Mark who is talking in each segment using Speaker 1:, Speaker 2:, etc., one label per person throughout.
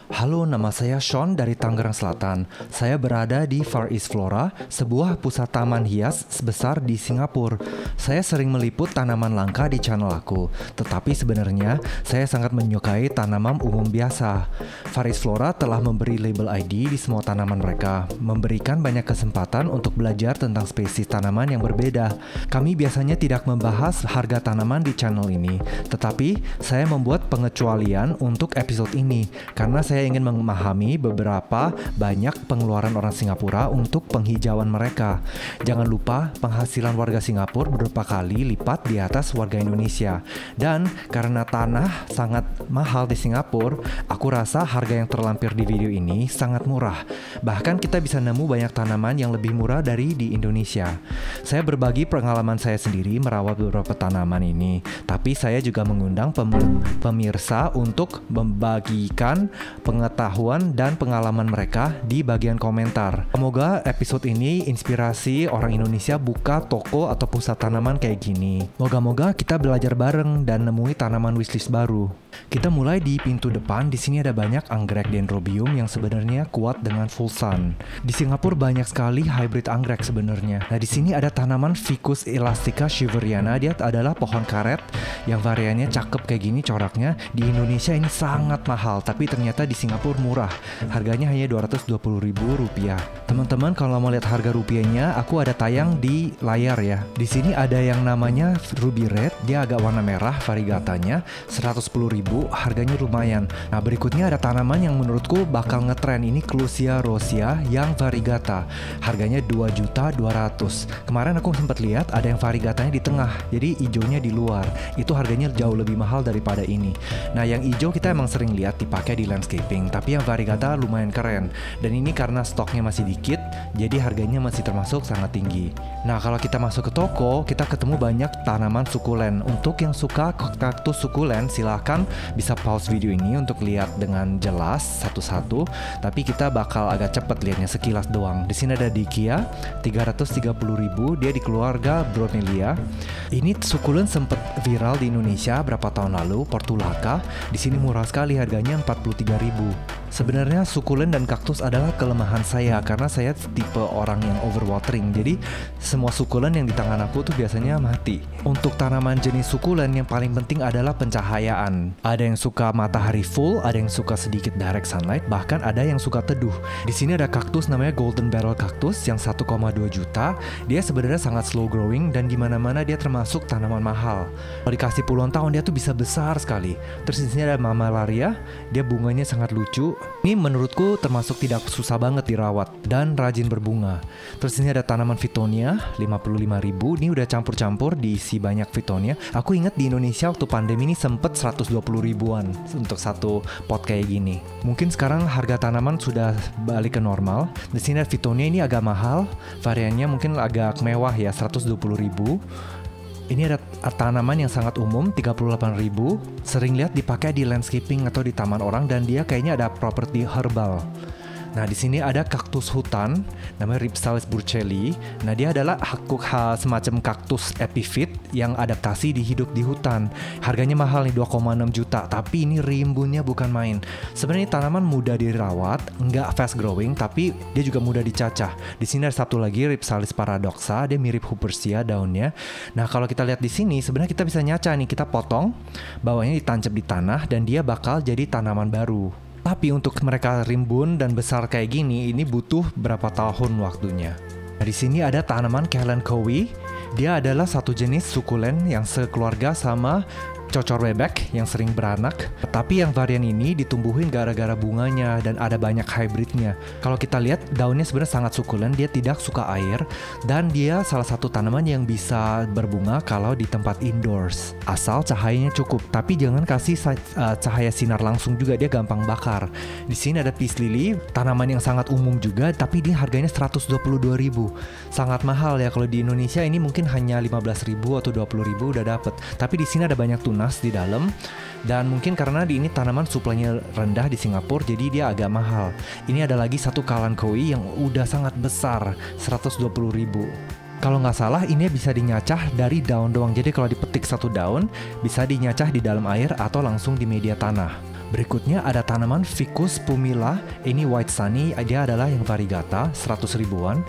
Speaker 1: Halo, nama saya Sean dari Tangerang Selatan. Saya berada di Far East Flora, sebuah pusat taman hias sebesar di Singapura. Saya sering meliput tanaman langka di channel aku, tetapi sebenarnya saya sangat menyukai tanaman umum biasa. Far East Flora telah memberi label ID di semua tanaman mereka, memberikan banyak kesempatan untuk belajar tentang spesies tanaman yang berbeda. Kami biasanya tidak membahas harga tanaman di channel ini, tetapi saya membuat pengecualian untuk episode ini karena saya ingin memahami beberapa banyak pengeluaran orang Singapura untuk penghijauan mereka. Jangan lupa penghasilan warga Singapura beberapa kali lipat di atas warga Indonesia. Dan karena tanah sangat mahal di Singapura, aku rasa harga yang terlampir di video ini sangat murah. Bahkan kita bisa nemu banyak tanaman yang lebih murah dari di Indonesia. Saya berbagi pengalaman saya sendiri merawat beberapa tanaman ini, tapi saya juga mengundang pemirsa untuk membagikan pengetahuan dan pengalaman mereka di bagian komentar. Semoga episode ini inspirasi orang Indonesia buka toko atau pusat tanaman kayak gini. Moga-moga kita belajar bareng dan nemui tanaman wishlist baru. Kita mulai di pintu depan. Di sini ada banyak anggrek dendrobium yang sebenarnya kuat dengan full sun. Di Singapura banyak sekali hybrid anggrek sebenarnya. Nah, di sini ada tanaman Ficus elastica shiveriana. Dia adalah pohon karet yang variannya cakep kayak gini coraknya. Di Indonesia ini sangat mahal, tapi ternyata di Singapura murah. Harganya hanya Rp220.000. Teman-teman, kalau mau lihat harga rupiahnya, aku ada tayang di layar ya. Di sini ada yang namanya Ruby Red. Dia agak warna merah variegatanya, 110.000. Harganya lumayan. Nah, berikutnya ada tanaman yang menurutku bakal ngetren. Ini Clusia rosea yang variegata. Harganya 2.200.000. Kemarin aku sempat lihat ada yang variegatanya di tengah, jadi hijaunya di luar. Itu harganya jauh lebih mahal daripada ini. Nah, yang hijau kita emang sering lihat dipakai di landscaping, tapi yang variegata lumayan keren. Dan ini karena stoknya masih dikit, jadi harganya masih termasuk sangat tinggi. Nah, kalau kita masuk ke toko, kita ketemu banyak tanaman sukulen. Untuk yang suka kaktus sukulen, silahkan bisa pause video ini untuk lihat dengan jelas satu-satu, tapi kita bakal agak cepet lihatnya sekilas doang. Di sini ada Dikia, 330.000, dia di keluarga Bromelia. Ini sukulen sempat viral di Indonesia berapa tahun lalu, Portulaca. Di sini murah sekali, harganya 43.000. Sebenarnya sukulen dan kaktus adalah kelemahan saya karena saya tipe orang yang overwatering. Jadi semua sukulen yang di tangan aku tuh biasanya mati. Untuk tanaman jenis sukulen yang paling penting adalah pencahayaan. Ada yang suka matahari full, ada yang suka sedikit direct sunlight, bahkan ada yang suka teduh. Di sini ada kaktus namanya Golden Barrel Cactus yang 1,2 juta. Dia sebenarnya sangat slow growing dan di mana-mana dia termasuk tanaman mahal. Kalau dikasih puluhan tahun dia tuh bisa besar sekali. Terus di sini ada Mammillaria, dia bunganya sangat lucu. Ini menurutku termasuk tidak susah banget dirawat dan rajin berbunga. Terus ini ada tanaman Fittonia, 55.000. Ini udah campur-campur diisi banyak Fittonia. Aku ingat di Indonesia waktu pandemi ini sempet 120.000-an untuk satu pot kayak gini. Mungkin sekarang harga tanaman sudah balik ke normal. Di sini ada Fittonia, ini agak mahal. Variannya mungkin agak mewah ya, 120.000. Ini ada tanaman yang sangat umum, 38.000. Sering lihat dipakai di landscaping atau di taman orang dan dia kayaknya ada properti herbal. Nah, di sini ada kaktus hutan namanya Rhipsalis burchelli. Nah, dia adalah semacam kaktus epiphyt yang adaptasi hidup di hutan. Harganya mahal nih, 2,6 juta, tapi ini rimbunnya bukan main. Sebenarnya tanaman mudah dirawat, nggak fast growing, tapi dia juga mudah dicacah. Di sini ada satu lagi Rhipsalis paradoxa, dia mirip Hubersia daunnya. Nah, kalau kita lihat di sini sebenarnya kita bisa nyacah nih, kita potong, bawahnya ditancap di tanah dan dia bakal jadi tanaman baru. Tapi untuk mereka rimbun dan besar kayak gini, ini butuh berapa tahun waktunya. Nah, di sini ada tanaman Kalanchoe. Dia adalah satu jenis sukulen yang sekeluarga sama cocor bebek yang sering beranak. Tapi yang varian ini ditumbuhin gara-gara bunganya dan ada banyak hybridnya. Kalau kita lihat daunnya sebenarnya sangat sukulen, dia tidak suka air dan dia salah satu tanaman yang bisa berbunga kalau di tempat indoors. Asal cahayanya cukup, tapi jangan kasih cahaya sinar langsung juga, dia gampang bakar. Di sini ada peace lily, tanaman yang sangat umum juga, tapi dia harganya 122.000. Sangat mahal ya, kalau di Indonesia ini mungkin hanya 15.000 atau 20.000 udah dapet. Tapi di sini ada banyak tunas di dalam dan mungkin karena ini tanaman suplainya rendah di Singapura jadi dia agak mahal. Ini ada lagi satu Kalanchoe yang udah sangat besar, 120.000. Kalau nggak salah ini bisa dinyacah dari daun doang. Jadi kalau dipetik satu daun bisa dinyacah di dalam air atau langsung di media tanah. Berikutnya ada tanaman Ficus pumila. Ini white sunny, dia adalah yang variegata, 100 ribuan.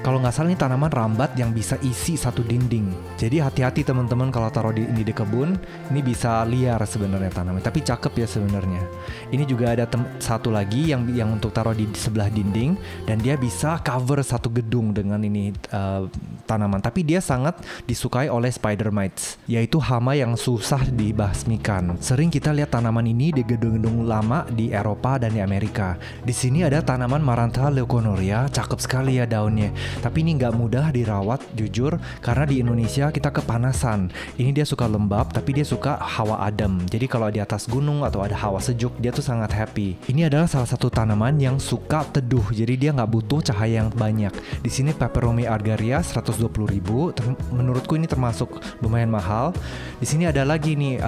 Speaker 1: Kalau nggak salah ini tanaman rambat yang bisa isi satu dinding. Jadi hati-hati teman-teman kalau taruh ini di kebun, ini bisa liar sebenarnya tanaman. Tapi cakep ya sebenarnya. Ini juga ada satu lagi yang untuk taruh di sebelah dinding dan dia bisa cover satu gedung dengan ini tanaman. Tapi dia sangat disukai oleh spider mites, yaitu hama yang susah dibasmikan. Sering kita lihat tanaman ini di gedung-gedung lama di Eropa dan di Amerika. Di sini ada tanaman Maranta leuconoria, cakep sekali ya daunnya. Tapi ini nggak mudah dirawat jujur, karena di Indonesia kita kepanasan. Ini dia suka lembab, tapi dia suka hawa adem. Jadi kalau di atas gunung atau ada hawa sejuk, dia tuh sangat happy. Ini adalah salah satu tanaman yang suka teduh, jadi dia nggak butuh cahaya yang banyak. Di sini Peperomia argaria 120 ribu. Menurutku ini termasuk lumayan mahal. Di sini ada lagi nih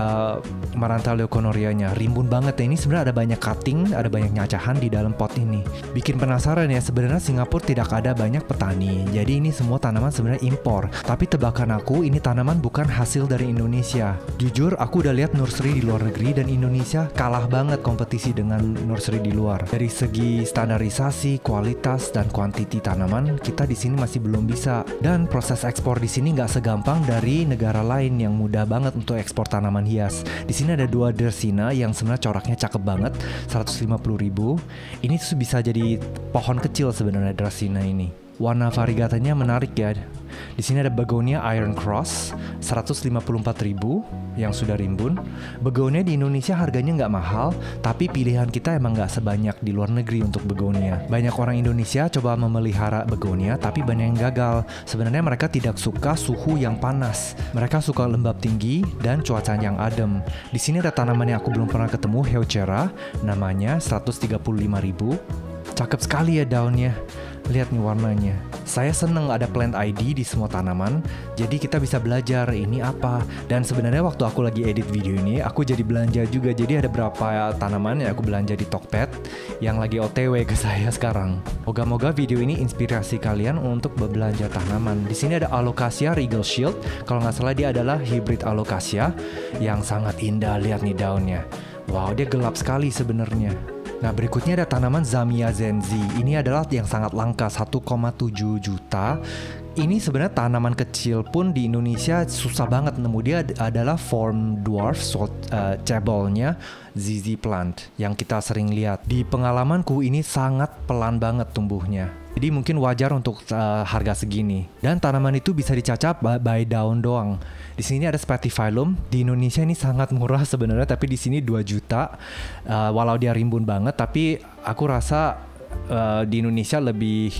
Speaker 1: Maranta leuconorianya, rimbun banget ya. Ini sebenarnya ada banyak cutting, ada banyak nyacahan di dalam pot ini. Bikin penasaran ya, sebenarnya Singapura tidak ada banyak petani. Jadi ini semua tanaman sebenarnya impor. Tapi tebakan aku, ini tanaman bukan hasil dari Indonesia. Jujur, aku udah lihat nursery di luar negeri dan Indonesia kalah banget kompetisi dengan nursery di luar. Dari segi standarisasi, kualitas, dan kuantiti tanaman, kita di sini masih belum bisa. Dan proses ekspor di sini nggak segampang dari negara lain yang mudah banget untuk ekspor tanaman hias. Di sini ada 2 Dracaena yang sebenarnya coraknya cakep banget, 150 ribu. Ini tuh bisa jadi pohon kecil sebenarnya Dracaena ini. Warna variegatanya menarik ya. Di sini ada Begonia Iron Cross 154.000 yang sudah rimbun. Begonia di Indonesia harganya nggak mahal, tapi pilihan kita emang nggak sebanyak di luar negeri untuk begonia. Banyak orang Indonesia coba memelihara begonia, tapi banyak yang gagal. Sebenarnya mereka tidak suka suhu yang panas. Mereka suka lembab tinggi dan cuaca yang adem. Di sini ada tanaman yang aku belum pernah ketemu, Heuchera, namanya 135.000. Cakep sekali ya daunnya. Lihat nih warnanya. Saya seneng ada plant ID di semua tanaman, jadi kita bisa belajar ini apa. Dan sebenarnya waktu aku lagi edit video ini, aku jadi belanja juga. Jadi ada berapa tanaman yang aku belanja di Tokped yang lagi OTW ke saya sekarang. Moga-moga video ini inspirasi kalian untuk berbelanja tanaman. Di sini ada Alocasia Regal Shield. Kalau nggak salah dia adalah hybrid Alocasia yang sangat indah. Lihat nih daunnya. Wow, dia gelap sekali sebenarnya. Nah, berikutnya ada tanaman Zamia zenzi. Ini adalah yang sangat langka, 1,7 juta. Ini sebenarnya tanaman kecil pun di Indonesia susah banget nemu. Dia adalah form dwarf cebolnya ZZ plant yang kita sering lihat. Di pengalamanku ini sangat pelan banget tumbuhnya. Jadi mungkin wajar untuk harga segini. Dan tanaman itu bisa dicacap by daun doang. Di sini ada Spathiphyllum. Di Indonesia ini sangat murah sebenarnya, tapi di sini 2 juta. Walau dia rimbun banget, tapi aku rasa di Indonesia lebih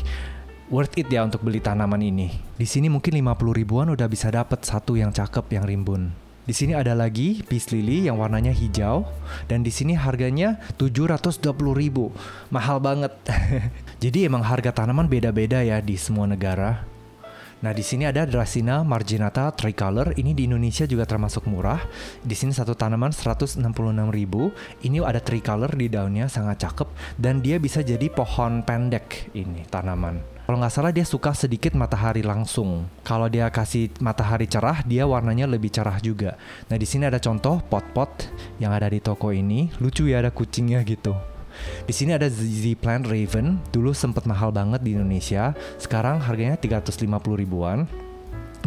Speaker 1: worth it ya untuk beli tanaman ini. Di sini mungkin 50 ribuan udah bisa dapet satu yang cakep yang rimbun. Di sini ada lagi Peace Lily yang warnanya hijau, dan di sini harganya 720.000. Mahal banget. Jadi emang harga tanaman beda-beda ya di semua negara. Nah, di sini ada Dracaena marginata tricolor. Ini di Indonesia juga termasuk murah. Di sini satu tanaman 166.000. Ini ada tricolor di daunnya, sangat cakep, dan dia bisa jadi pohon pendek ini tanaman. Kalau nggak salah dia suka sedikit matahari langsung. Kalau dia kasih matahari cerah, dia warnanya lebih cerah juga. Nah, di sini ada contoh pot-pot yang ada di toko ini. Lucu ya, ada kucingnya gitu. Di sini ada ZZ Plant Raven. Dulu sempat mahal banget di Indonesia. Sekarang harganya 350 ribuan.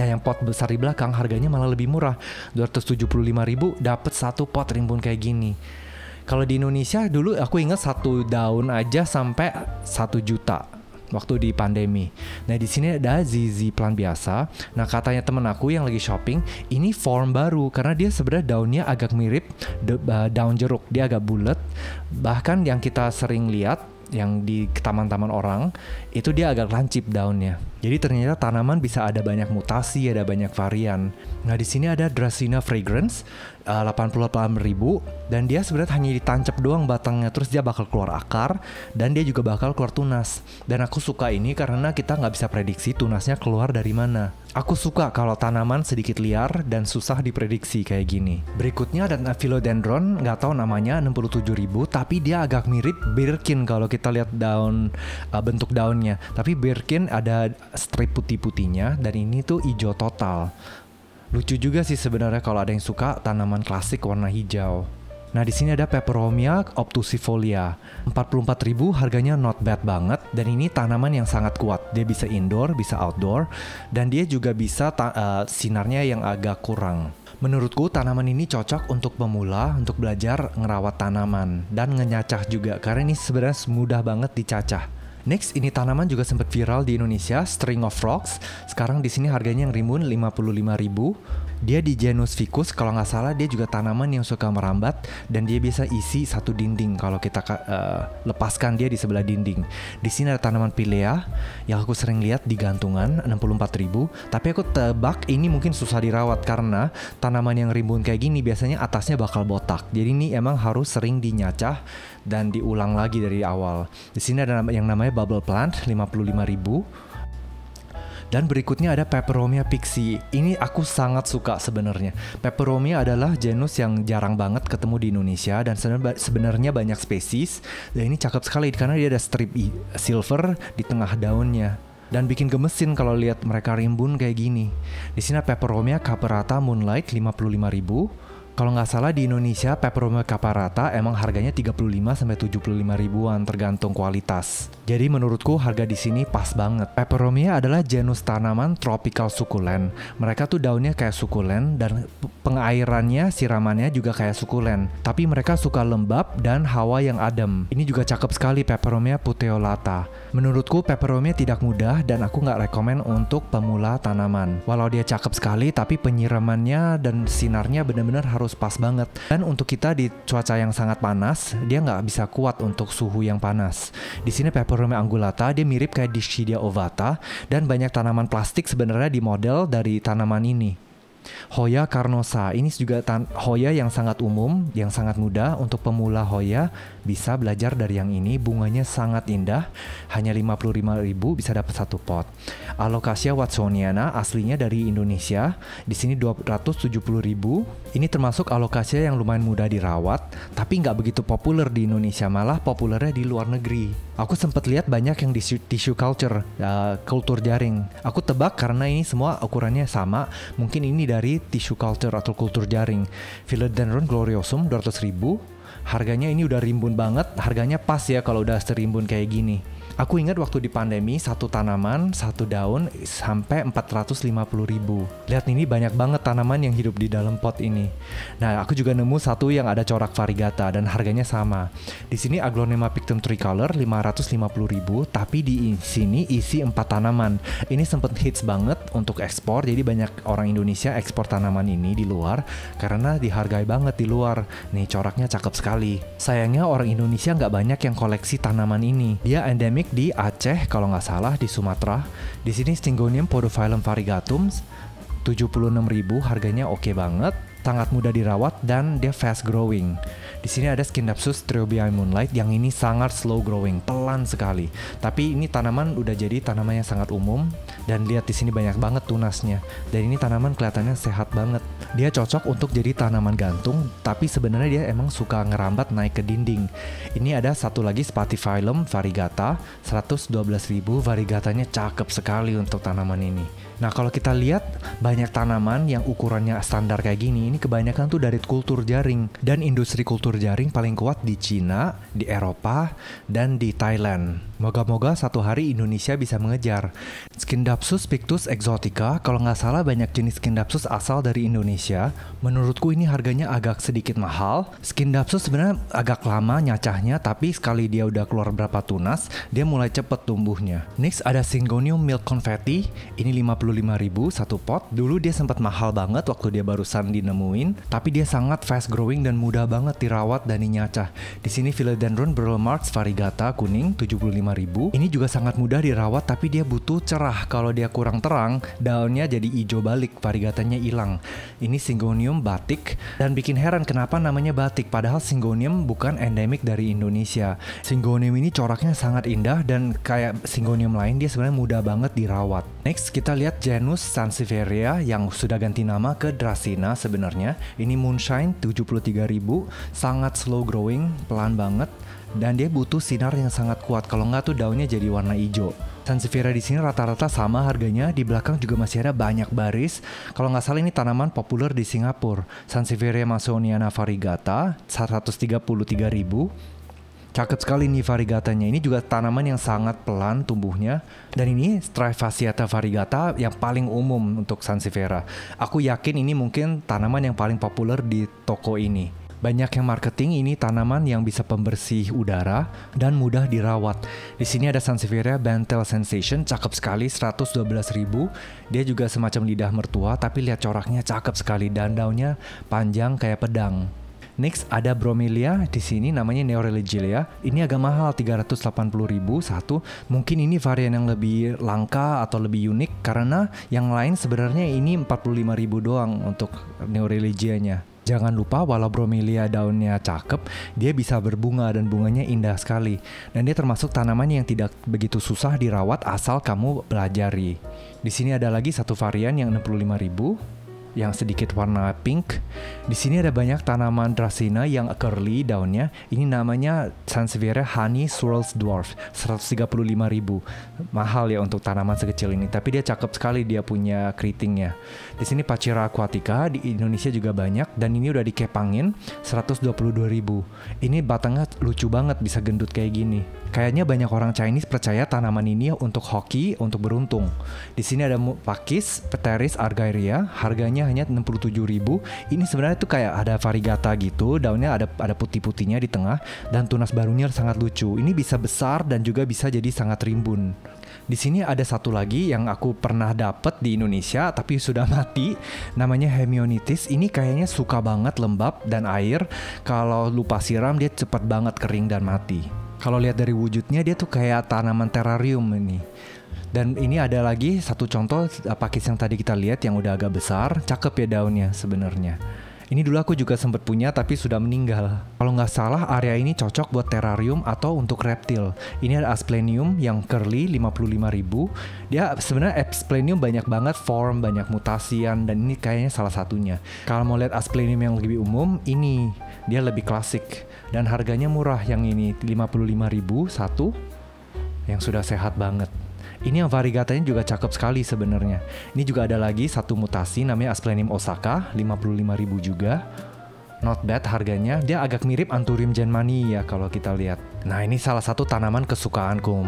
Speaker 1: Nah, yang pot besar di belakang harganya malah lebih murah, 275.000 dapat satu pot rimbun kayak gini. Kalau di Indonesia dulu aku ingat satu daun aja sampai 1 juta waktu di pandemi. Nah, di sini ada ZZ plant biasa. Nah, katanya temen aku yang lagi shopping, ini form baru karena dia sebenarnya daunnya agak mirip daun jeruk. Dia agak bulat. Bahkan yang kita sering lihat yang di taman-taman orang itu dia agak lancip daunnya. Jadi ternyata tanaman bisa ada banyak mutasi, ada banyak varian. Nah, di sini ada Dracaena fragrance 88.000, dan dia sebenarnya hanya ditancap doang batangnya, terus dia bakal keluar akar dan dia juga bakal keluar tunas. Dan aku suka ini karena kita nggak bisa prediksi tunasnya keluar dari mana. Aku suka kalau tanaman sedikit liar dan susah diprediksi kayak gini. Berikutnya ada Philodendron, nggak tahu namanya, 67.000, tapi dia agak mirip Birkin kalau kita lihat daun bentuk daunnya. Tapi Birkin ada strip putih-putihnya dan ini tuh hijau total. Lucu juga sih sebenarnya kalau ada yang suka tanaman klasik warna hijau. Nah, di sini ada Peperomia obtusifolia. 44.000 harganya not bad banget, dan ini tanaman yang sangat kuat. Dia bisa indoor, bisa outdoor, dan dia juga bisa sinarnya yang agak kurang. Menurutku tanaman ini cocok untuk pemula, untuk belajar ngerawat tanaman dan ngenyacah juga, karena ini sebenarnya mudah banget dicacah. Next, ini tanaman juga sempat viral di Indonesia, String of Rocks. Sekarang di sini harganya yang rimbun 55.000. Dia di genus Ficus, kalau nggak salah dia juga tanaman yang suka merambat dan dia bisa isi satu dinding kalau kita lepaskan dia di sebelah dinding. Di sini ada tanaman Pilea yang aku sering lihat di gantungan 64.000, tapi aku tebak ini mungkin susah dirawat karena tanaman yang rimbun kayak gini biasanya atasnya bakal botak. Jadi ini emang harus sering dinyacah dan diulang lagi dari awal. Di sini ada yang namanya Bubble Plant 55.000. Dan berikutnya ada Peperomia pixie. Ini aku sangat suka sebenarnya. Peperomia adalah genus yang jarang banget ketemu di Indonesia dan sebenarnya banyak spesies. Dan ini cakep sekali karena dia ada strip silver di tengah daunnya. Dan bikin gemesin kalau lihat mereka rimbun kayak gini. Di sini Peperomia caperata moonlight 55.000. Kalau nggak salah di Indonesia Peperomia caperata emang harganya 35-75 ribuan tergantung kualitas. Jadi menurutku harga di sini pas banget. Peperomia adalah genus tanaman tropical sukulen. Mereka tuh daunnya kayak sukulen dan pengairannya, siramannya juga kayak sukulen. Tapi mereka suka lembab dan hawa yang adem. Ini juga cakep sekali Peperomia puteolata. Menurutku Peperomia tidak mudah dan aku nggak rekomen untuk pemula tanaman. Walau dia cakep sekali, tapi penyiramannya dan sinarnya benar-benar harus pas banget. Dan untuk kita di cuaca yang sangat panas, dia nggak bisa kuat untuk suhu yang panas. Di sini Peperomia angulata, dia mirip kayak Dischidia ovata, dan banyak tanaman plastik sebenarnya di model dari tanaman ini. Hoya carnosa, ini juga Hoya yang sangat umum, yang sangat mudah untuk pemula Hoya bisa belajar dari yang ini. Bunganya sangat indah, hanya 55.000 bisa dapat satu pot. Alocasia watsoniana aslinya dari Indonesia, di sini 270.000. Ini termasuk alocasia yang lumayan mudah dirawat, tapi nggak begitu populer di Indonesia, malah populernya di luar negeri. Aku sempat lihat banyak yang di tissue culture, kultur jaring. Aku tebak karena ini semua ukurannya sama, mungkin ini dari tissue culture atau kultur jaring. Philodendron gloriosum 200.000. Harganya ini udah rimbun banget, harganya pas ya kalau udah serimbun kayak gini. Aku ingat waktu di pandemi, satu tanaman, satu daun sampai 450.000. Lihat ini banyak banget tanaman yang hidup di dalam pot ini. Nah, aku juga nemu satu yang ada corak variegata dan harganya sama. Di sini Aglonema pictum tricolor 550.000, tapi di sini isi 4 tanaman. Ini sempet hits banget untuk ekspor, jadi banyak orang Indonesia ekspor tanaman ini di luar karena dihargai banget di luar. Nih coraknya cakep sekali. Sayangnya orang Indonesia nggak banyak yang koleksi tanaman ini. Dia endemik di Aceh kalau nggak salah, di Sumatera. Di sini Stingonium podophyllum variegatum 76.000, harganya oke banget, sangat mudah dirawat dan dia fast growing. Di sini ada Scindapsus triobiae moonlight yang ini sangat slow growing, pelan sekali. Tapi ini tanaman udah jadi tanaman yang sangat umum dan lihat di sini banyak banget tunasnya. Dan ini tanaman kelihatannya sehat banget. Dia cocok untuk jadi tanaman gantung, tapi sebenarnya dia emang suka ngerambat naik ke dinding. Ini ada satu lagi Spathiphyllum variegata 112.000, variegatanya cakep sekali untuk tanaman ini. Nah, kalau kita lihat banyak tanaman yang ukurannya standar kayak gini, ini kebanyakan tuh dari kultur jaring. Dan industri kultur jaring paling kuat di Cina, di Eropa, dan di Thailand. Moga-moga satu hari Indonesia bisa mengejar. Scindapsus pictus exotica, kalau nggak salah banyak jenis Scindapsus asal dari Indonesia. Menurutku ini harganya agak sedikit mahal. Scindapsus sebenarnya agak lama nyacahnya, tapi sekali dia udah keluar berapa tunas, dia mulai cepet tumbuhnya. Next ada Syngonium milk confetti, ini 55.000 satu pot. Dulu dia sempat mahal banget waktu dia barusan dinemuin, tapi dia sangat fast growing dan mudah banget dirawat dan dinyacah. Di sini Philodendron Burle-Marx variegata kuning 75.000. Ini juga sangat mudah dirawat, tapi dia butuh cerah. Kalau dia kurang terang, daunnya jadi hijau balik, variegatanya hilang. Ini Syngonium batik, dan bikin heran kenapa namanya batik, padahal Syngonium bukan endemik dari Indonesia. Syngonium ini coraknya sangat indah dan kayak Syngonium lain dia sebenarnya mudah banget dirawat. Next kita lihat genus Sansevieria yang sudah ganti nama ke Dracaena sebenarnya. Ini Moonshine 73.000, sangat slow growing, pelan banget. Dan dia butuh sinar yang sangat kuat, kalau nggak tuh daunnya jadi warna hijau. Sansevieria di sini rata-rata sama harganya. Di belakang juga masih ada banyak baris. Kalau nggak salah ini tanaman populer di Singapura. Sansevieria masoniana variegata 133.000. Cakep sekali nih variegatanya. Ini juga tanaman yang sangat pelan tumbuhnya. Dan ini Stripefasciata variegata yang paling umum untuk Sansevieria. Aku yakin ini mungkin tanaman yang paling populer di toko ini. Banyak yang marketing ini tanaman yang bisa pembersih udara dan mudah dirawat. Di sini ada Sansevieria Bantel Sensation, cakep sekali, 112.000. Dia juga semacam lidah mertua, tapi lihat coraknya cakep sekali dan daunnya panjang kayak pedang. Next ada Bromelia di sini namanya Neoreligelia. Ini agak mahal 380.000 satu. Mungkin ini varian yang lebih langka atau lebih unik karena yang lain sebenarnya ini 45.000 doang untuk Neoreligianya. Jangan lupa walau Bromelia daunnya cakep, dia bisa berbunga dan bunganya indah sekali. Dan dia termasuk tanaman yang tidak begitu susah dirawat asal kamu pelajari. Di sini ada lagi satu varian yang 65.000. Yang sedikit warna pink. Di sini ada banyak tanaman Dracaena yang curly daunnya. Ini namanya Sansevieria Honey Swirls Dwarf, 135.000. Mahal ya untuk tanaman sekecil ini, tapi dia cakep sekali, dia punya keritingnya. Di sini Pachira aquatica di Indonesia juga banyak dan ini udah dikepangin 122.000. Ini batangnya lucu banget, bisa gendut kayak gini. Kayaknya banyak orang Chinese percaya tanaman ini untuk hoki, untuk beruntung. Di sini ada Pakis Pteris argyria, harganya hanya 67.000. Ini sebenarnya tuh kayak ada variegata gitu, daunnya ada putih-putihnya di tengah dan tunas barunya sangat lucu. Ini bisa besar dan juga bisa jadi sangat rimbun. Di sini ada satu lagi yang aku pernah dapet di Indonesia tapi sudah mati, namanya Hemionitis. Ini kayaknya suka banget lembab dan air. Kalau lupa siram dia cepat banget kering dan mati. Kalau lihat dari wujudnya dia tuh kayak tanaman terrarium ini. Dan ini ada lagi satu contoh pakis yang tadi kita lihat yang udah agak besar, cakep ya daunnya sebenarnya. Ini dulu aku juga sempat punya tapi sudah meninggal. Kalau nggak salah area ini cocok buat terrarium atau untuk reptil. Ini ada Asplenium yang curly 55.000. Dia sebenarnya Asplenium banyak banget form, banyak mutasian dan ini kayaknya salah satunya. Kalau mau lihat Asplenium yang lebih umum, ini dia lebih klasik dan harganya murah. Yang ini 55.000 satu, yang sudah sehat banget. Ini yang variegatanya juga cakep sekali sebenarnya. Ini juga ada lagi satu mutasi namanya Asplenium Osaka, 55.000 juga. Not bad harganya. Dia agak mirip Anthurium genmani ya kalau kita lihat. Nah ini salah satu tanaman kesukaanku,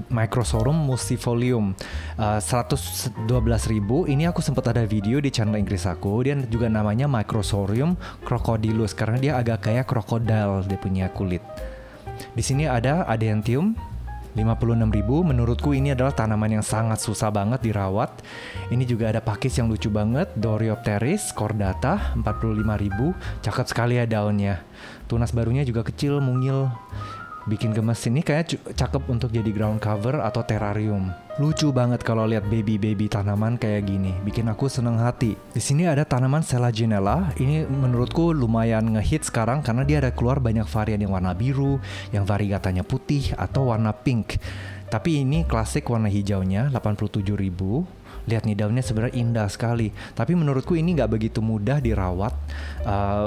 Speaker 1: Microsorum muscifolium, 112.000. Ini aku sempat ada video di channel Inggris aku. Dia juga namanya Microsorum crocodilus karena dia agak kayak krokodil dia punya kulit. Di sini ada Adentium 56.000. Menurutku ini adalah tanaman yang sangat susah banget dirawat. Ini juga ada pakis yang lucu banget, Doriopteris cordata 45.000. Cakep sekali ya daunnya. Tunas barunya juga kecil, mungil, bikin gemes. Ini kayak cakep untuk jadi ground cover atau terrarium. Lucu banget kalau lihat baby tanaman kayak gini, bikin aku seneng hati. Di sini ada tanaman Selaginella. Ini menurutku lumayan ngehit sekarang karena dia ada keluar banyak varian yang warna biru, yang variegatanya putih atau warna pink. Tapi ini klasik warna hijaunya 87.000. Lihat nih daunnya sebenarnya indah sekali. Tapi menurutku ini nggak begitu mudah dirawat.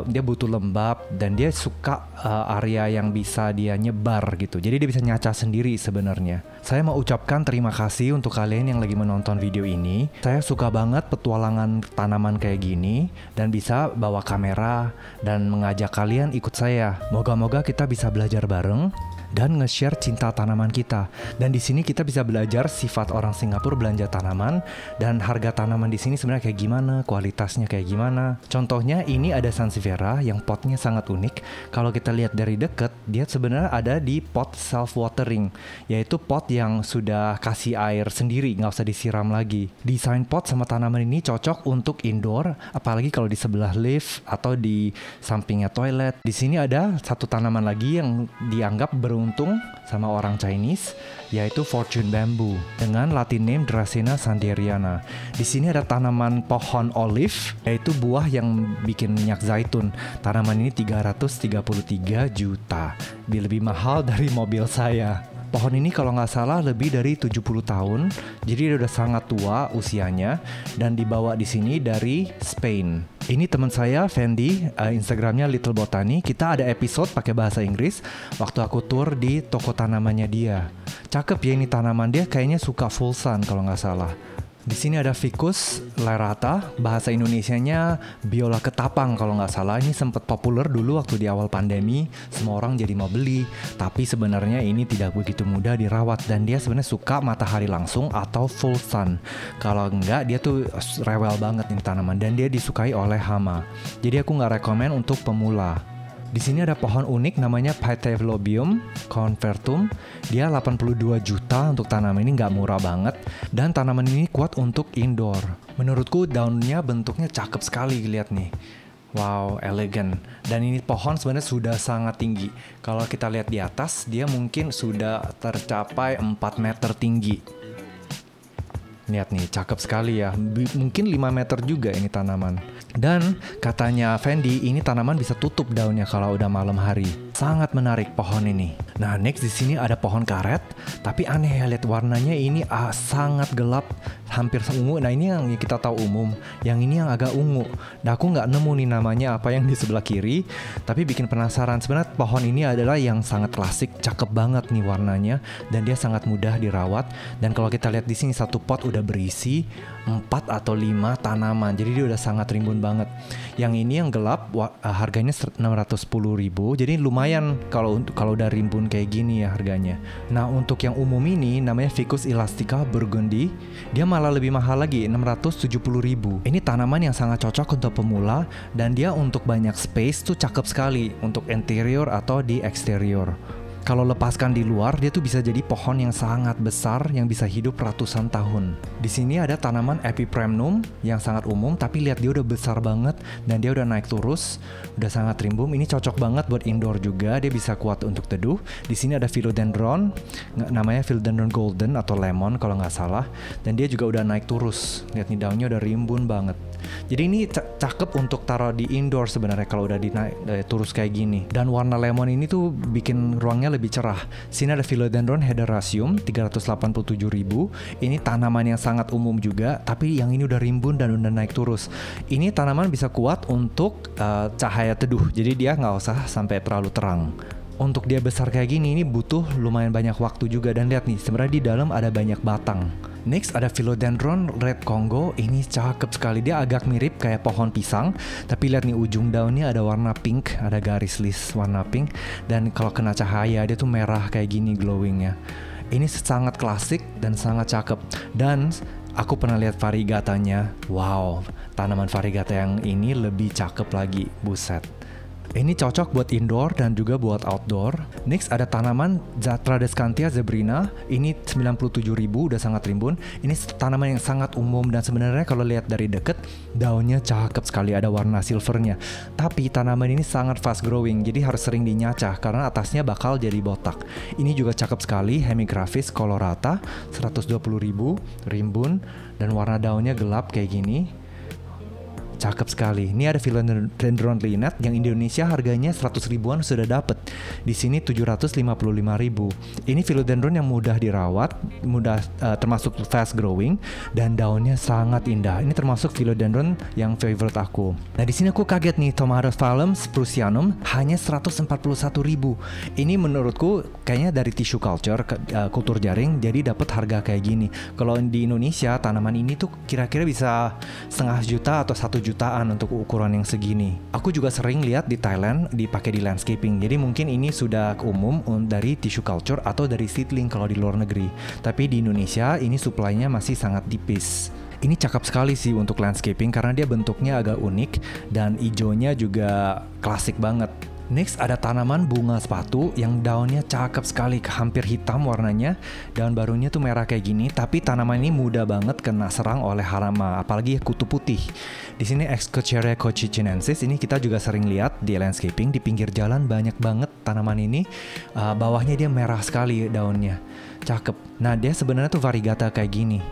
Speaker 1: Dia butuh lembab dan dia suka area yang bisa dia nyebar gitu. Jadi dia bisa nyacah sendiri sebenarnya. Saya mau ucapkan terima kasih untuk kalian yang lagi menonton video ini. Saya suka banget petualangan tanaman kayak gini dan bisa bawa kamera dan mengajak kalian ikut saya. Moga-moga kita bisa belajar bareng dan nge-share cinta tanaman kita. Dan di sini kita bisa belajar sifat orang Singapura belanja tanaman dan harga tanaman di sini sebenarnya kayak gimana, kualitasnya kayak gimana. Contohnya ini ada Sansevieria yang potnya sangat unik. Kalau kita lihat dari deket, dia sebenarnya ada di pot self-watering, yaitu pot yang sudah kasih air sendiri, nggak usah disiram lagi. Desain pot sama tanaman ini cocok untuk indoor, apalagi kalau di sebelah lift atau di sampingnya toilet. Di sini ada satu tanaman lagi yang dianggap beruntung sama orang Chinese, yaitu Fortune Bamboo dengan Latin name Dracaena sanderiana. Di sini ada tanaman pohon olive, yaitu buah yang bikin minyak zaitun. Tanaman ini 333 juta, lebih mahal dari mobil saya. Pohon ini kalau nggak salah lebih dari 70 tahun, jadi dia udah sangat tua usianya dan dibawa di sini dari Spain. Ini teman saya Fendi, Instagramnya Little Botany. Kita ada episode pakai bahasa Inggris waktu aku tour di toko tanamannya dia. Cakep ya ini tanaman, dia kayaknya suka full sun kalau nggak salah. Di sini ada Ficus laerata, bahasa Indonesianya biola ketapang kalau nggak salah. Ini sempat populer dulu waktu di awal pandemi, semua orang jadi mau beli. Tapi sebenarnya ini tidak begitu mudah dirawat dan dia sebenarnya suka matahari langsung atau full sun. Kalau enggak dia tuh rewel banget nih tanaman dan dia disukai oleh hama. Jadi aku nggak rekomen untuk pemula. Di sini ada pohon unik namanya Paetelobium convertum. Dia 82 juta untuk tanaman ini, nggak murah banget. Dan tanaman ini kuat untuk indoor. Menurutku daunnya bentuknya cakep sekali, lihat nih. Wow, elegan. Dan ini pohon sebenarnya sudah sangat tinggi. Kalau kita lihat di atas, dia mungkin sudah tercapai 4 meter tinggi. Lihat nih, cakep sekali ya. Mungkin 5 meter juga ini tanaman. Dan katanya Fendi, ini tanaman bisa tutup daunnya kalau udah malam hari. Sangat menarik pohon ini. Nah, next di sini ada pohon karet, tapi aneh ya, lihat warnanya ini sangat gelap, hampir ungu. Nah, ini yang kita tahu umum. Yang ini yang agak ungu. Nah, aku nggak nemu nih namanya apa yang di sebelah kiri, tapi bikin penasaran. Sebenarnya pohon ini adalah yang sangat klasik, cakep banget nih warnanya, dan dia sangat mudah dirawat. Dan kalau kita lihat di sini satu pot udah berisi 4 atau 5 tanaman. Jadi dia udah sangat rimbun banget. Yang ini yang gelap harganya 610.000. Jadi lumayan kalau udah rimbun kayak gini ya harganya. Nah, untuk yang umum ini namanya Ficus elastica burgundy. Dia malah lebih mahal lagi, 670.000. Ini tanaman yang sangat cocok untuk pemula dan dia untuk banyak space tuh cakep sekali untuk interior atau di eksterior. Kalau lepaskan di luar, dia tuh bisa jadi pohon yang sangat besar yang bisa hidup ratusan tahun. Di sini ada tanaman Epipremnum yang sangat umum, tapi lihat dia udah besar banget dan dia udah naik turus, udah sangat rimbun. Ini cocok banget buat indoor juga, dia bisa kuat untuk teduh. Di sini ada Philodendron, namanya Philodendron golden atau lemon kalau nggak salah, dan dia juga udah naik turus. Lihat nih daunnya udah rimbun banget. Jadi ini cakep untuk taruh di indoor sebenarnya kalau udah turus kayak gini. Dan warna lemon ini tuh bikin ruangnya lebih cerah. Sini ada Philodendron hederaceum 387.000. Ini tanaman yang sangat umum juga, tapi yang ini udah rimbun dan udah naik turus. Ini tanaman bisa kuat untuk cahaya teduh. Jadi dia nggak usah sampai terlalu terang. Untuk dia besar kayak gini, ini butuh lumayan banyak waktu juga. Dan lihat nih, sebenarnya di dalam ada banyak batang. Next ada Philodendron Red Congo. Ini cakep sekali, dia agak mirip kayak pohon pisang. Tapi lihat nih ujung daunnya ada warna pink, ada garis list warna pink. Dan kalau kena cahaya dia tuh merah kayak gini glowingnya. Ini sangat klasik dan sangat cakep. Dan aku pernah lihat variegatanya. Wow, tanaman variegata yang ini lebih cakep lagi, buset. Ini cocok buat indoor dan juga buat outdoor. Next ada tanaman Tradescantia zebrina. Ini 97.000, udah sangat rimbun. Ini tanaman yang sangat umum dan sebenarnya kalau lihat dari deket daunnya cakep sekali, ada warna silvernya. Tapi tanaman ini sangat fast growing, jadi harus sering dinyacah karena atasnya bakal jadi botak. Ini juga cakep sekali, Hemigraphis colorata, 120.000, rimbun dan warna daunnya gelap kayak gini. Cakep sekali. Ini ada Philodendron Linnet yang Indonesia harganya 100 ribuan sudah dapet. Di sini 755.000. Ini Philodendron yang mudah dirawat, termasuk fast growing dan daunnya sangat indah. Ini termasuk Philodendron yang favorite aku. Nah, di sini aku kaget nih, Tomarophallum sprucianum hanya 141.000. Ini menurutku kayaknya dari tissue culture, kultur jaring, jadi dapat harga kayak gini. Kalau di Indonesia tanaman ini tuh kira-kira bisa 500 juta atau 1 jutaan untuk ukuran yang segini. Aku juga sering lihat di Thailand dipakai di landscaping. Jadi mungkin ini sudah umum dari tissue culture atau dari seedling kalau di luar negeri. Tapi di Indonesia ini supply-nya masih sangat tipis. Ini cakep sekali sih untuk landscaping karena dia bentuknya agak unik dan hijaunya juga klasik banget. Next ada tanaman bunga sepatu yang daunnya cakep sekali, hampir hitam warnanya. Daun barunya tuh merah kayak gini, tapi tanaman ini mudah banget kena serang oleh hama, apalagi kutu putih. Di sini Excocherea cochinensis, ini kita juga sering lihat di landscaping, di pinggir jalan banyak banget tanaman ini. Bawahnya dia merah sekali daunnya, cakep. Nah dia sebenarnya tuh variegata kayak gini.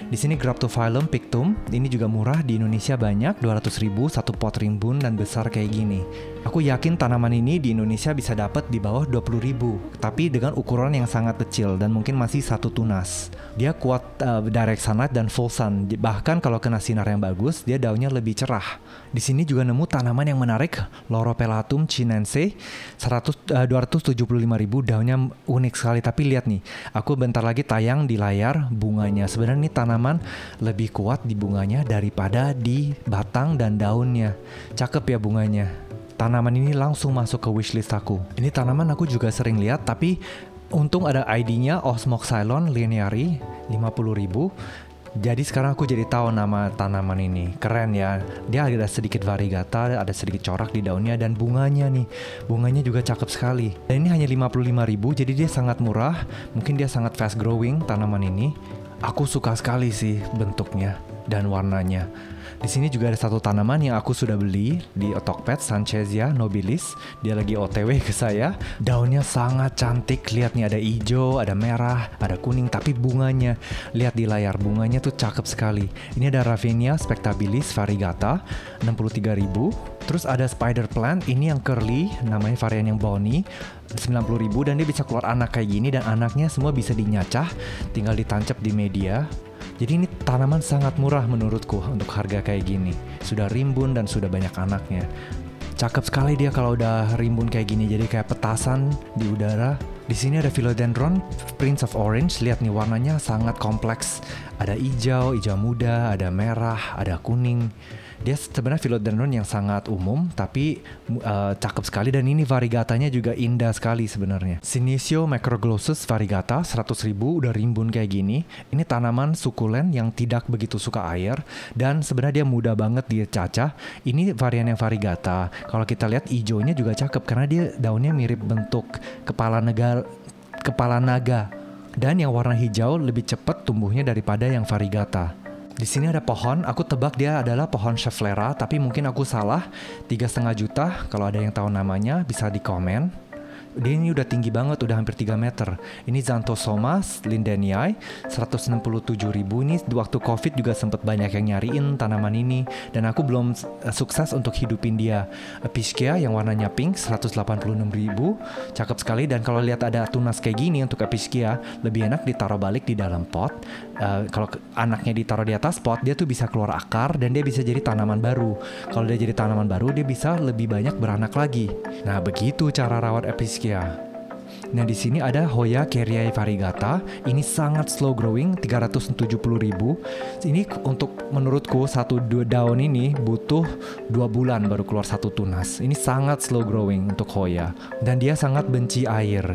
Speaker 1: Di sini Graptophyllum pictum, ini juga murah di Indonesia banyak, 200.000 satu pot rimbun dan besar kayak gini. Aku yakin tanaman ini di Indonesia bisa dapat di bawah 20.000, tapi dengan ukuran yang sangat kecil dan mungkin masih 1 tunas. Dia kuat direct sunlight dan full sun. Bahkan kalau kena sinar yang bagus, dia daunnya lebih cerah. Di sini juga nemu tanaman yang menarik, Loropellatum chinense, 275.000, daunnya unik sekali. Tapi lihat nih, aku bentar lagi tayang di layar bunganya. Sebenarnya ini tanaman lebih kuat di bunganya daripada di batang dan daunnya. Cakep ya bunganya. Tanaman ini langsung masuk ke wishlist aku. Ini tanaman aku juga sering lihat, tapi untung ada ID-nya Osmoxylon lineari 50.000. Jadi sekarang aku jadi tahu nama tanaman ini. Keren ya. Dia ada sedikit variegata, ada sedikit corak di daunnya, dan bunganya nih. Bunganya juga cakep sekali. Dan ini hanya 55.000, jadi dia sangat murah. Mungkin dia sangat fast growing tanaman ini. Aku suka sekali sih bentuknya dan warnanya. Di sini juga ada satu tanaman yang aku sudah beli di Tokped, Sanchezia nobilis. Dia lagi OTW ke saya. Daunnya sangat cantik. Lihat nih, ada hijau, ada merah, ada kuning. Tapi bunganya, lihat di layar, bunganya tuh cakep sekali. Ini ada Ravinia spectabilis variegata, 63.000. Terus ada spider plant, ini yang curly, namanya varian yang bony, 90.000, dan dia bisa keluar anak kayak gini, dan anaknya semua bisa dinyacah, tinggal ditancap di media. Jadi ini tanaman sangat murah menurutku untuk harga kayak gini. Sudah rimbun dan sudah banyak anaknya. Cakep sekali dia kalau udah rimbun kayak gini, jadi kayak petasan di udara. Di sini ada Philodendron Prince of Orange. Lihat nih, warnanya sangat kompleks. Ada hijau, hijau muda, ada merah, ada kuning. Dia sebenarnya philodendron yang sangat umum, tapi cakep sekali, dan ini variegatanya juga indah sekali sebenarnya. Senecio macroglossus variegata, 100.000, udah rimbun kayak gini. Ini tanaman sukulen yang tidak begitu suka air, dan sebenarnya dia mudah banget dicacah. Ini varian yang variegata. Kalau kita lihat hijaunya juga cakep, karena dia daunnya mirip bentuk kepala naga. Dan yang warna hijau lebih cepat tumbuhnya daripada yang variegata. Di sini ada pohon, aku tebak dia adalah pohon Schefflera, tapi mungkin aku salah. 3,5 juta, kalau ada yang tahu namanya bisa di komen. Dia ini udah tinggi banget, udah hampir 3 meter. Ini Xanthosoma lindeniae, 167.000. Ini waktu COVID juga sempat banyak yang nyariin tanaman ini, dan aku belum sukses untuk hidupin dia. Epischia yang warnanya pink, 186.000. Cakep sekali, dan kalau lihat ada tunas kayak gini untuk Epischia, lebih enak ditaruh balik di dalam pot. Kalau anaknya ditaruh di atas pot, dia tuh bisa keluar akar dan dia bisa jadi tanaman baru. Kalau dia jadi tanaman baru, dia bisa lebih banyak beranak lagi. Nah, begitu cara rawat Epischia. Nah, di sini ada Hoya Kerriae variegata. Ini sangat slow growing, 370.000. Ini untuk menurutku satu daun ini butuh 2 bulan baru keluar satu tunas. Ini sangat slow growing untuk Hoya, dan dia sangat benci air.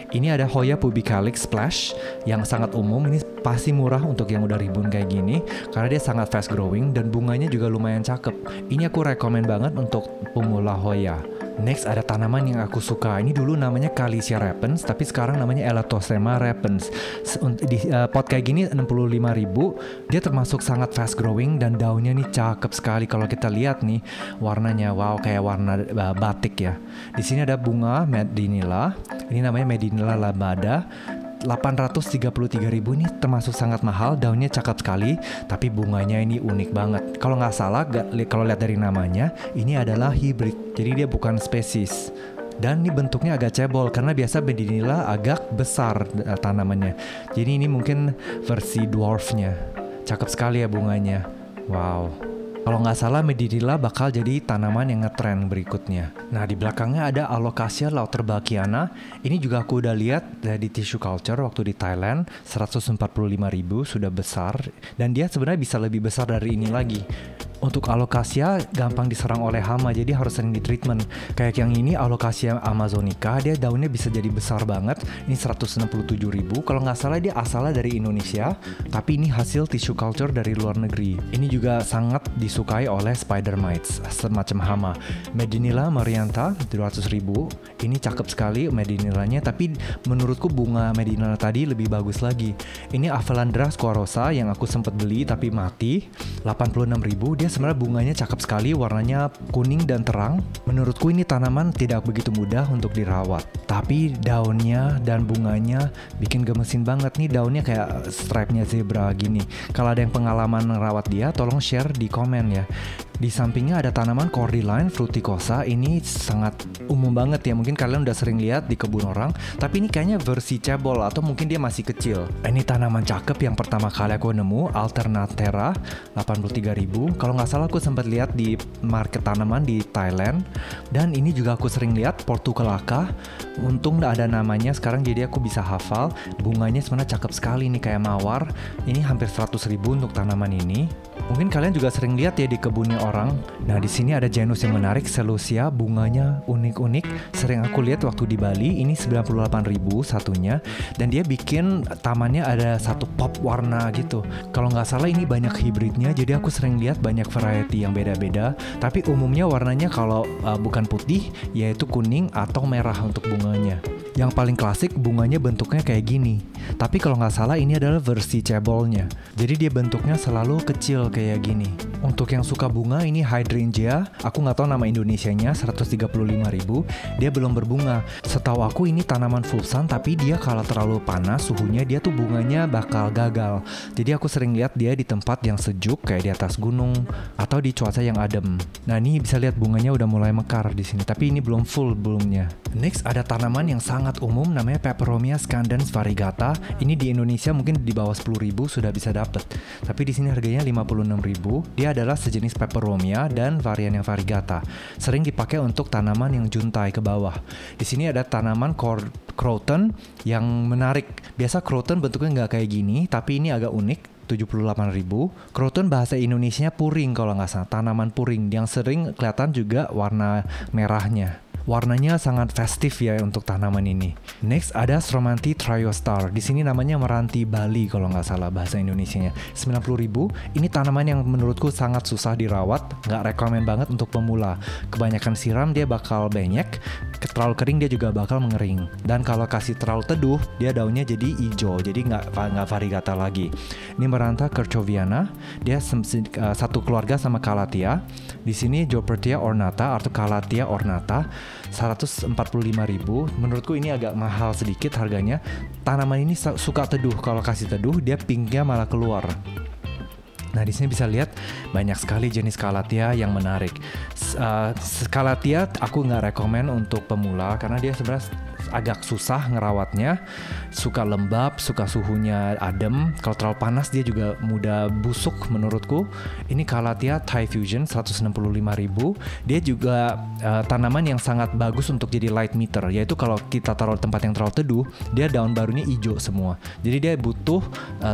Speaker 1: Ini ada Hoya pubicalix splash yang sangat umum. Ini pasti murah untuk yang udah rimbun kayak gini, karena dia sangat fast growing dan bunganya juga lumayan cakep. Ini aku rekomen banget untuk pemula Hoya. Next ada tanaman yang aku suka. Ini dulu namanya Calicia repens, tapi sekarang namanya Elatossema repens. Di pot kayak gini 65.000. Dia termasuk sangat fast growing dan daunnya nih cakep sekali. Kalau kita lihat nih warnanya, wow, kayak warna batik ya. Di sini ada bunga Medinilla. Ini namanya Medinilla lambada. 833.000, ini termasuk sangat mahal. Daunnya cakep sekali, tapi bunganya ini unik banget. Kalau nggak salah, kalau lihat dari namanya, ini adalah hybrid, jadi dia bukan spesies. Dan ini bentuknya agak cebol, karena biasa Medinilla agak besar tanamannya. Jadi ini mungkin versi dwarfnya. Cakep sekali ya bunganya. Wow. Kalau nggak salah, Medinilla bakal jadi tanaman yang ngetren berikutnya. Nah, di belakangnya ada Alocasia lauterbacchiana. Ini juga aku udah lihat di tissue culture waktu di Thailand. 145.000, sudah besar. Dan dia sebenarnya bisa lebih besar dari ini lagi. Untuk Alocasia gampang diserang oleh hama, jadi harus sering di treatment. Kayak yang ini Alocasia amazonica, dia daunnya bisa jadi besar banget. Ini 167.000. Kalau nggak salah dia asalnya dari Indonesia, tapi ini hasil tissue culture dari luar negeri. Ini juga sangat disukai oleh spider mites, semacam hama. Medinilla marianta 200.000. Ini cakep sekali Medinillanya, tapi menurutku bunga Medinilla tadi lebih bagus lagi. Ini Avelandra squarosa yang aku sempat beli tapi mati, 86.000. Dia sebenarnya bunganya cakep sekali, warnanya kuning dan terang. Menurutku ini tanaman tidak begitu mudah untuk dirawat, tapi daunnya dan bunganya bikin gemesin banget. Nih daunnya kayak stripe-nya zebra gini. Kalau ada yang pengalaman merawat dia, tolong share di komen ya. Di sampingnya ada tanaman cordyline fruticosa. Ini sangat umum banget ya, mungkin kalian udah sering lihat di kebun orang, tapi ini kayaknya versi cebol atau mungkin dia masih kecil. Ini tanaman cakep yang pertama kali aku nemu, Alternatera 83.000. Kalau nggak salah aku sempat lihat di market tanaman di Thailand. Dan ini juga aku sering lihat Portulaca. Untung ada namanya sekarang jadi aku bisa hafal. Bunganya sebenarnya cakep sekali nih, kayak mawar. Ini hampir 100.000 untuk tanaman ini. Mungkin kalian juga sering lihat ya di kebunnya orang. Nah, di sini ada genus yang menarik, Celosia, bunganya unik-unik. Sering aku lihat waktu di Bali. Ini 98.000 satunya, dan dia bikin tamannya ada satu pop warna gitu. Kalau nggak salah ini banyak hibridnya, jadi aku sering lihat banyak variety yang beda-beda. Tapi umumnya warnanya kalau bukan putih, yaitu kuning atau merah untuk bunganya. Yang paling klasik bunganya bentuknya kayak gini. Tapi kalau nggak salah ini adalah versi cebolnya. Jadi dia bentuknya selalu kecil kayak gini. Untuk yang suka bunga ini hydrangea, aku nggak tahu nama Indonesianya, 135.000. Dia belum berbunga. Setahu aku ini tanaman full sun, tapi dia kalau terlalu panas suhunya dia tuh bunganya bakal gagal. Jadi aku sering lihat dia di tempat yang sejuk kayak di atas gunung atau di cuaca yang adem. Nah, ini bisa lihat bunganya udah mulai mekar di sini, tapi ini belum full belumnya. Next ada tanaman yang sangat umum namanya Peperomia scandens variegata. Ini di Indonesia mungkin di bawah 10.000 sudah bisa dapet. Tapi di sini harganya 56.000. Dia adalah sejenis Peperomia dan varian yang variegata. Sering dipakai untuk tanaman yang juntai ke bawah. Di sini ada tanaman croton yang menarik. Biasa croton bentuknya nggak kayak gini, tapi ini agak unik. 78.000. Croton bahasa Indonesianya puring kalau nggak salah, tanaman puring yang sering kelihatan juga warna merahnya. Warnanya sangat festif ya untuk tanaman ini. Next ada Stromanthi Triostar. Di sini namanya meranti Bali kalau nggak salah bahasa Indonesianya. 90.000. Ini tanaman yang menurutku sangat susah dirawat, nggak rekomen banget untuk pemula. Kebanyakan siram dia bakal benyek, terlalu kering dia juga bakal mengering. Dan kalau kasih terlalu teduh, dia daunnya jadi hijau, jadi nggak variegata lagi. Ini meranta Kerchoviana. Dia satu keluarga sama Calathea. Di sini Jopertia ornata atau Calathea ornata. 145.000. Menurutku ini agak mahal sedikit harganya. Tanaman ini suka teduh. Kalau kasih teduh dia pinknya malah keluar. Nah, di sini bisa lihat banyak sekali jenis Calathea yang menarik. Calathea aku nggak rekomen untuk pemula karena dia sebenarnya agak susah ngerawatnya, suka lembab, suka suhunya adem. Kalau terlalu panas dia juga mudah busuk menurutku. Ini Calathea Thai Fusion 165.000. Dia juga tanaman yang sangat bagus untuk jadi light meter, yaitu kalau kita taruh di tempat yang terlalu teduh, dia daun barunya hijau semua. Jadi dia butuh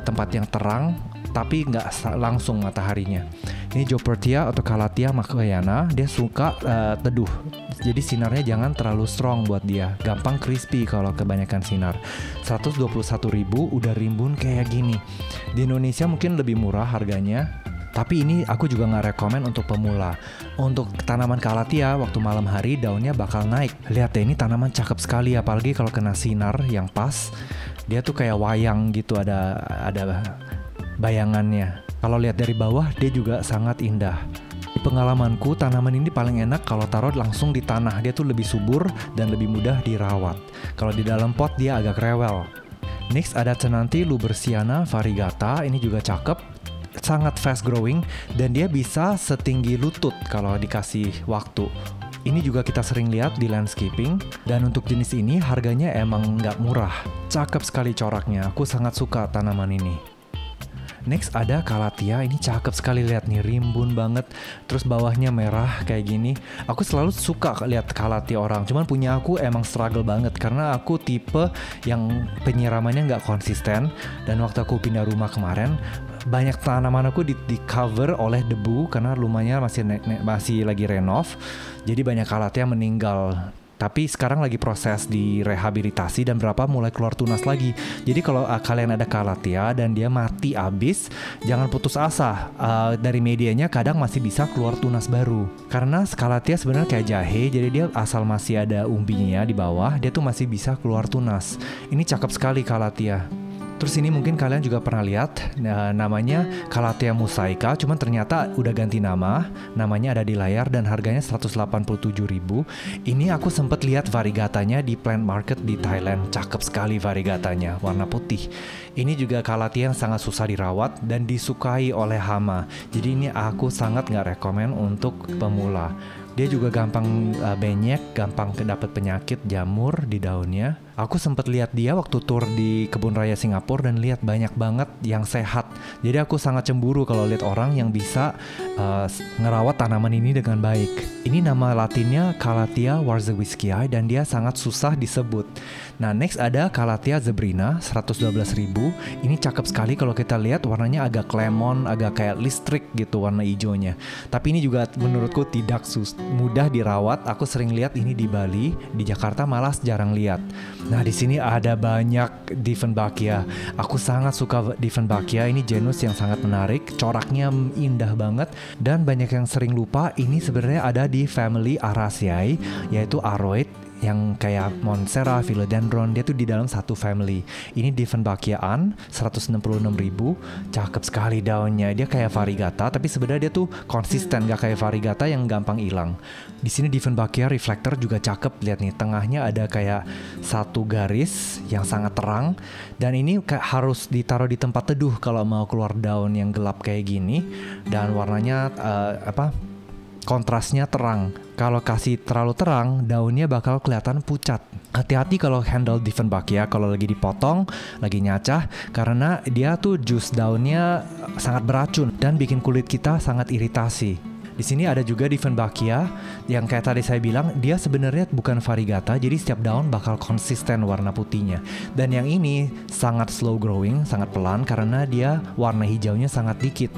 Speaker 1: tempat yang terang tapi nggak langsung mataharinya. Ini Jopertia atau Calathea makayana, dia suka teduh. Jadi sinarnya jangan terlalu strong buat dia. Gampang crispy kalau kebanyakan sinar. 121.000 udah rimbun kayak gini. Di Indonesia mungkin lebih murah harganya. Tapi ini aku juga nggak rekomen untuk pemula. Untuk tanaman Calathea waktu malam hari daunnya bakal naik. Lihat deh, ini tanaman cakep sekali apalagi kalau kena sinar yang pas. Dia tuh kayak wayang gitu, ada bayangannya. Kalau lihat dari bawah dia juga sangat indah. Di pengalamanku tanaman ini paling enak kalau taruh langsung di tanah. Dia tuh lebih subur dan lebih mudah dirawat. Kalau di dalam pot dia agak rewel. Next ada Chenanthi Luberciana variegata. Ini juga cakep, sangat fast growing dan dia bisa setinggi lutut kalau dikasih waktu. Ini juga kita sering lihat di landscaping. Dan untuk jenis ini harganya emang nggak murah. Cakep sekali coraknya. Aku sangat suka tanaman ini. Next ada Calathea, ini cakep sekali, lihat nih, rimbun banget. Terus bawahnya merah kayak gini. Aku selalu suka lihat Calathea orang, cuman punya aku emang struggle banget karena aku tipe yang penyiramannya nggak konsisten. Dan waktu aku pindah rumah kemarin, banyak tanaman aku di cover oleh debu karena rumahnya masih lagi renov. Jadi banyak Calathea meninggal. Tapi sekarang lagi proses direhabilitasi dan berapa mulai keluar tunas lagi. Jadi kalau kalian ada Calathea dan dia mati abis, jangan putus asa. Dari medianya kadang masih bisa keluar tunas baru. Karena Calathea sebenarnya kayak jahe, jadi dia asal masih ada umbinya di bawah, dia tuh masih bisa keluar tunas. Ini cakep sekali Calathea. Terus ini mungkin kalian juga pernah lihat, namanya Calathea mosaica, cuman ternyata udah ganti nama. Namanya ada di layar dan harganya 187.000. Ini aku sempet lihat variegatanya di plant market di Thailand. Cakep sekali variegatanya, warna putih. Ini juga Calathea yang sangat susah dirawat dan disukai oleh hama. Jadi ini aku sangat nggak rekomen untuk pemula. Dia juga gampang benyek, gampang dapat penyakit jamur di daunnya. Aku sempat lihat dia waktu tur di kebun raya Singapura dan lihat banyak banget yang sehat. Jadi aku sangat cemburu kalau lihat orang yang bisa ngerawat tanaman ini dengan baik. Ini nama latinnya Calathea warzewiskii dan dia sangat susah disebut. Nah, next ada Calathea zebrina 112.000. Ini cakep sekali kalau kita lihat warnanya agak lemon, agak kayak listrik gitu warna hijaunya. Tapi ini juga menurutku tidak mudah dirawat. Aku sering lihat ini di Bali, di Jakarta malah jarang lihat. Nah, di sini ada banyak Dieffenbachia. Aku sangat suka Dieffenbachia. Ini genus yang sangat menarik, coraknya indah banget dan banyak yang sering lupa ini sebenarnya ada di family Araceae, yaitu aroid yang kayak Monstera, Philodendron, dia tuh di dalam satu family. Ini Dieffenbachia Ann 166.000, cakep sekali daunnya. Dia kayak variegata, tapi sebenarnya dia tuh konsisten, gak kayak variegata yang gampang hilang. Di sini Dieffenbachia reflector juga cakep, lihat nih tengahnya ada kayak satu garis yang sangat terang dan ini harus ditaruh di tempat teduh kalau mau keluar daun yang gelap kayak gini dan warnanya kontrasnya terang. Kalau kasih terlalu terang, daunnya bakal kelihatan pucat. Hati-hati kalau handle Dieffenbachia kalau lagi dipotong, lagi nyacah, karena dia tuh jus daunnya sangat beracun dan bikin kulit kita sangat iritasi. Di sini ada juga Dieffenbachia yang kayak tadi saya bilang, dia sebenarnya bukan variegata, jadi setiap daun bakal konsisten warna putihnya. Dan yang ini sangat slow growing, sangat pelan karena dia warna hijaunya sangat dikit.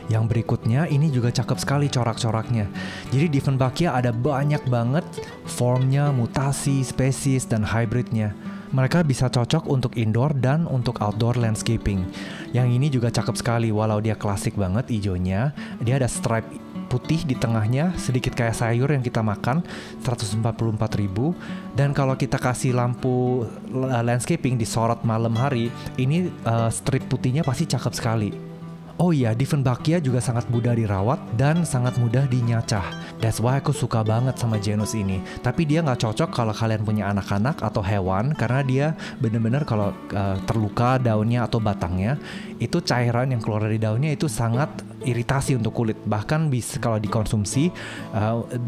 Speaker 1: Yang berikutnya ini juga cakep sekali corak-coraknya. Jadi Dieffenbachia ada banyak banget formnya, mutasi, spesies, dan hybridnya. Mereka bisa cocok untuk indoor dan untuk outdoor landscaping. Yang ini juga cakep sekali walau dia klasik banget hijaunya. Dia ada stripe putih di tengahnya, sedikit kayak sayur yang kita makan, 144.000. Dan kalau kita kasih lampu landscaping disorot malam hari, ini strip putihnya pasti cakep sekali. Oh iya, Dieffenbachia juga sangat mudah dirawat dan sangat mudah dinyacah. That's why aku suka banget sama genus ini. Tapi dia nggak cocok kalau kalian punya anak-anak atau hewan karena dia bener-bener kalau terluka daunnya atau batangnya, itu cairan yang keluar dari daunnya itu sangat iritasi untuk kulit. Bahkan bisa kalau dikonsumsi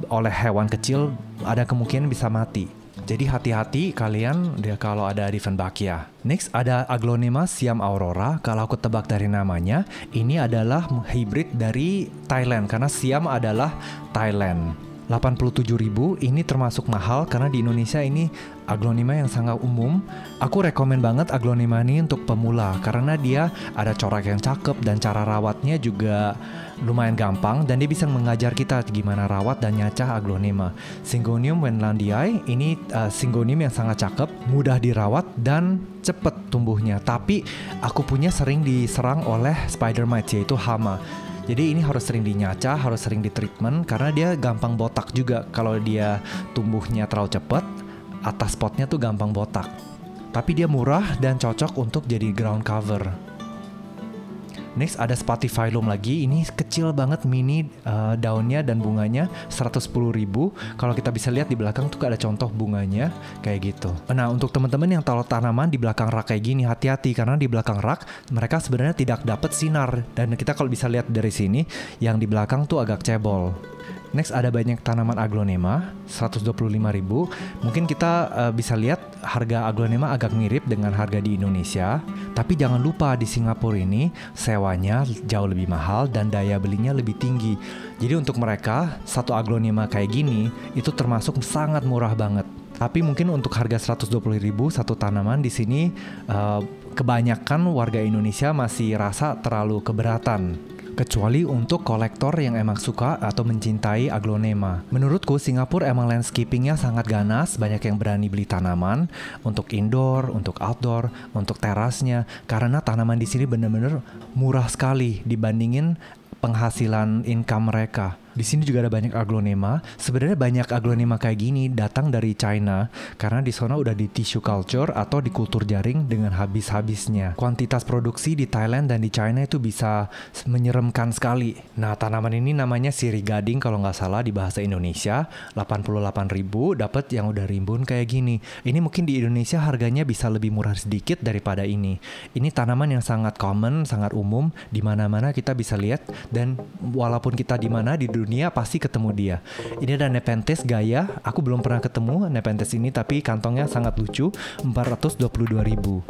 Speaker 1: oleh hewan kecil ada kemungkinan bisa mati. Jadi hati-hati kalian kalau ada Dieffenbachia. Next ada Aglonema Siam Aurora. Kalau aku tebak dari namanya, ini adalah hybrid dari Thailand karena Siam adalah Thailand. 87.000 ini termasuk mahal karena di Indonesia ini aglonema yang sangat umum. Aku rekomen banget aglonema ini untuk pemula karena dia ada corak yang cakep dan cara rawatnya juga lumayan gampang dan dia bisa mengajar kita gimana rawat dan nyacah aglonema. Syngonium wendlandii ini syngonium yang sangat cakep, mudah dirawat dan cepet tumbuhnya. Tapi aku punya sering diserang oleh spider mites yaitu hama. Jadi ini harus sering dinyacah, harus sering ditreatment karena dia gampang botak juga. Kalau dia tumbuhnya terlalu cepat, atas potnya tuh gampang botak. Tapi dia murah dan cocok untuk jadi ground cover. Next ada Spathiphyllum lagi. Ini kecil banget, mini daunnya dan bunganya 110.000. Kalau kita bisa lihat di belakang tuh ada contoh bunganya kayak gitu. Nah, untuk teman-teman yang taruh tanaman di belakang rak kayak gini, hati-hati karena di belakang rak mereka sebenarnya tidak dapat sinar dan kita kalau bisa lihat dari sini yang di belakang tuh agak cebol. Next ada banyak tanaman aglonema 125.000. Mungkin kita bisa lihat harga aglonema agak mirip dengan harga di Indonesia. Tapi jangan lupa di Singapura ini sewanya jauh lebih mahal dan daya belinya lebih tinggi. Jadi untuk mereka satu aglonema kayak gini itu termasuk sangat murah banget. Tapi mungkin untuk harga 120.000 satu tanaman di sini kebanyakan warga Indonesia masih rasa terlalu keberatan. Kecuali untuk kolektor yang emang suka atau mencintai aglonema. Menurutku Singapura emang landscapingnya sangat ganas, banyak yang berani beli tanaman untuk indoor, untuk outdoor, untuk terasnya. Karena tanaman di sini benar-benar murah sekali dibandingin penghasilan income mereka. Di sini juga ada banyak aglonema. Sebenarnya banyak aglonema kayak gini datang dari China karena di sana udah di tissue culture atau di kultur jaring dengan habis-habisnya. Kuantitas produksi di Thailand dan di China itu bisa menyeramkan sekali. Nah, tanaman ini namanya sirih gading kalau nggak salah di bahasa Indonesia. 88.000 dapat yang udah rimbun kayak gini. Ini mungkin di Indonesia harganya bisa lebih murah sedikit daripada ini. Ini tanaman yang sangat common, sangat umum, di mana-mana kita bisa lihat, dan walaupun kita di mana di dunia pasti ketemu dia. Ini ada Nepenthes gaya. Aku belum pernah ketemu Nepenthes ini, tapi kantongnya sangat lucu. 422.000.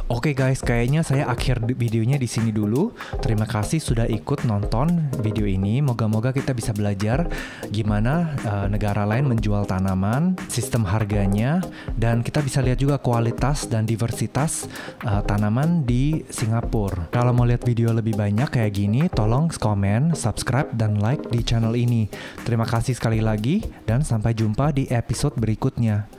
Speaker 1: Oke guys, kayaknya saya akhir videonya di sini dulu. Terima kasih sudah ikut nonton video ini. Moga-moga kita bisa belajar gimana negara lain menjual tanaman, sistem harganya, dan kita bisa lihat juga kualitas dan diversitas tanaman di Singapura. Kalau mau lihat video lebih banyak kayak gini, tolong komen, subscribe, dan like di channel ini. Terima kasih sekali lagi, dan sampai jumpa di episode berikutnya.